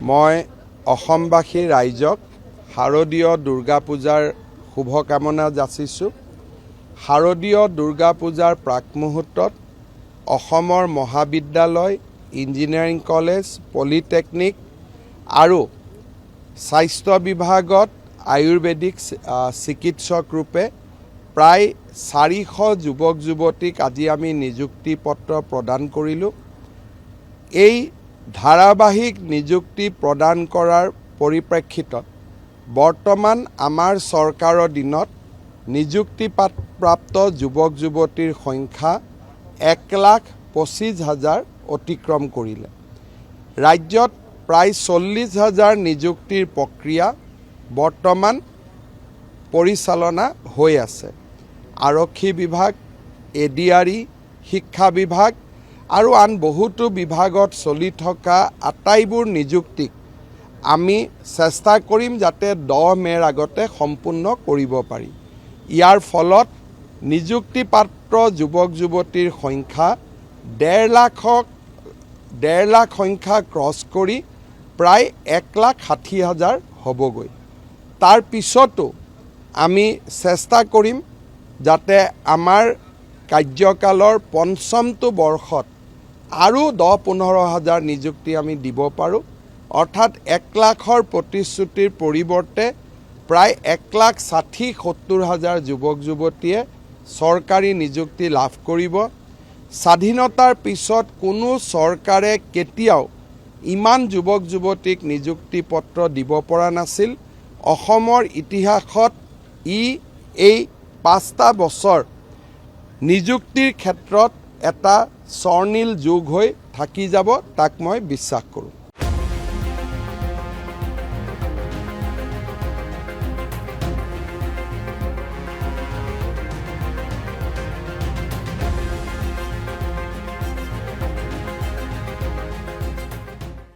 মই অসমবাসী ৰাইজক শাৰদীয় দুৰ্গা পূজাৰ শুভকামনা যাচিছোঁ। শাৰদীয় দুৰ্গা পূজাৰ প্ৰাকমুহূৰ্তত অসমৰ মহাবিদ্যালয়, ইঞ্জিনিয়াৰিং কলেজ, পলিটেকনিক আৰু স্বাস্থ্য বিভাগত আয়ুৰ্বেদিক চিকিৎসক ৰূপে প্ৰায় 400 যুৱক যুৱতীক আজি আমি নিযুক্তি পত্ৰ প্ৰদান কৰিলোঁ। এই ধাৰাবাহিক নিযুক্তি প্ৰদান কৰাৰ পৰিপ্ৰেক্ষিতত বৰ্তমান আমাৰ চৰকাৰৰ দিনত নিযুক্তিপ্ৰাপ্ত যুৱক যুৱতীৰ সংখ্যা 1,25,000 অতিক্ৰম কৰিলে। ৰাজ্যত প্ৰায় 40,000 নিযুক্তিৰ প্ৰক্ৰিয়া বৰ্তমান পৰিচালনা হৈ আছে। আৰক্ষী বিভাগ, এডিআৰই, শিক্ষা বিভাগ আৰু আন বহুতো বিভাগত চলি থকা আটাইবোৰ নিযুক্তিক আমি চেষ্টা কৰিম যাতে 10 মে'ৰ আগতে সম্পূৰ্ণ কৰিব পাৰি। ইয়াৰ ফলত নিযুক্তিপ্ৰাপ্ত যুৱক যুৱতীৰ সংখ্যা 1.5 লাখ সংখ্যা ক্ৰছ কৰি প্ৰায় 1,60,000 হ'বগৈ। তাৰ পিছতো আমি চেষ্টা কৰিম যাতে আমাৰ কাৰ্যকালৰ পঞ্চমটো বৰ্ষত আৰু 10-15,000 নিযুক্তি আমি দিব পাৰোঁ। অৰ্থাৎ 1 লাখৰ প্ৰতিশ্ৰুতিৰ পৰিৱৰ্তে প্ৰায় 1,60,000-70,000 যুৱক যুৱতীয়ে চৰকাৰী নিযুক্তি লাভ কৰিব। স্বাধীনতাৰ পিছত কোনো চৰকাৰে কেতিয়াও ইমান যুৱক যুৱতীক নিযুক্তি পত্ৰ দিব পৰা নাছিল। অসমৰ ইতিহাসত এই 5টা বছৰ নিযুক্তিৰ ক্ষেত্ৰত এটা স্বৰ্ণীল যুগ হৈ থাকি যাব, তাক মই বিশ্বাস কৰোঁ।